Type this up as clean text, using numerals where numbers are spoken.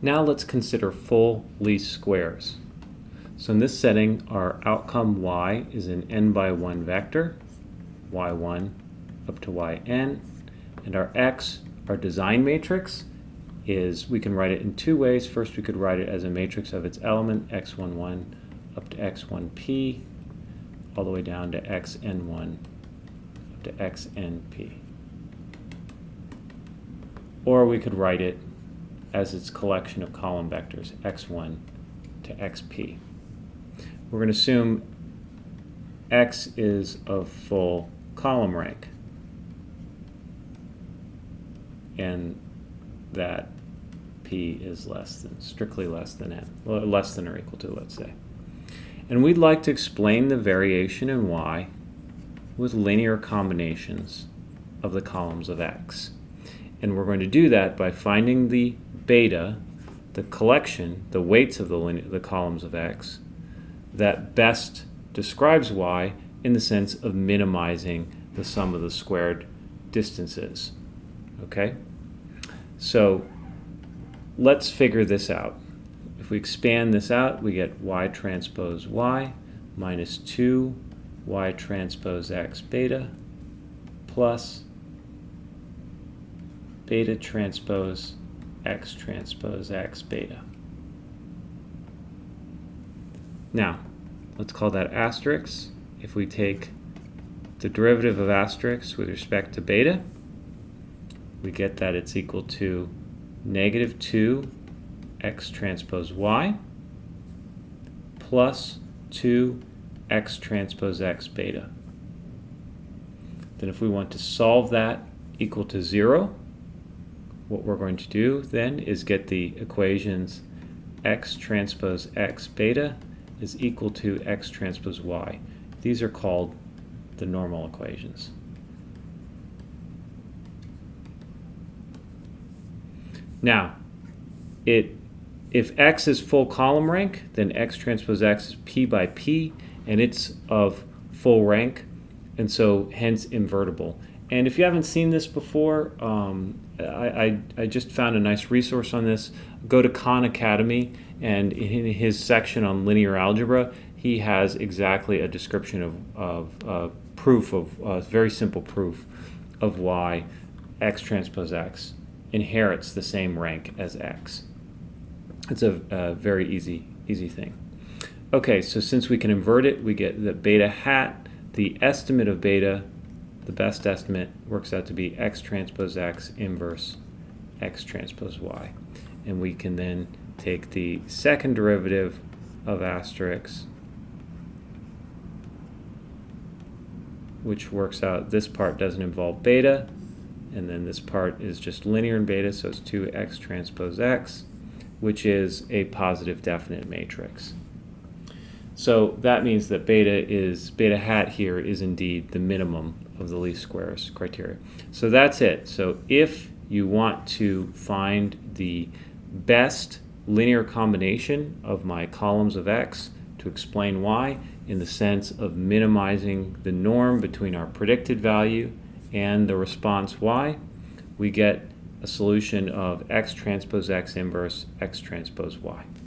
Now let's consider full least squares. So in this setting, our outcome y is an n by 1 vector, y1 up to yn, and our x, our design matrix, is, we can write it in two ways. First, we could write it as a matrix of its element, x11 up to x1p, all the way down to xn1 up to xnp. Or we could write it as its collection of column vectors, x1 to xp. We're going to assume x is of full column rank, and that p is strictly less than n, less than or equal to, let's say. And we'd like to explain the variation in y with linear combinations of the columns of x. And we're going to do that by finding the beta, the collection, the weights of the columns of x, that best describes y in the sense of minimizing the sum of the squared distances. Okay? So let's figure this out. If we expand this out, we get y transpose y minus 2 y transpose x beta plus beta transpose x beta. Now, let's call that asterisk. If we take the derivative of asterisk with respect to beta, we get that it's equal to negative 2 x transpose y plus 2 x transpose x beta. Then if we want to solve that equal to 0, what we're going to do then is get the equations x transpose x beta is equal to x transpose y. These are called the normal equations. Now, if x is full column rank, then x transpose x is p by p, and it's of full rank, and so hence invertible. And if you haven't seen this before, I just found a nice resource on this. Go to Khan Academy, and in his section on linear algebra, he has exactly a description of proof of very simple proof of why x transpose x inherits the same rank as x. It's a very easy thing. Okay, so since we can invert it, we get that beta hat, the estimate of beta, the best estimate, works out to be x transpose x inverse x transpose y. And we can then take the second derivative of asterisk, which works out, this part doesn't involve beta, and then this part is just linear in beta, so it's 2x transpose x, which is a positive definite matrix. So that means that beta hat here is indeed the minimum of the least squares criteria. So that's it. So if you want to find the best linear combination of my columns of x to explain y in the sense of minimizing the norm between our predicted value and the response y, we get a solution of x transpose x inverse x transpose y.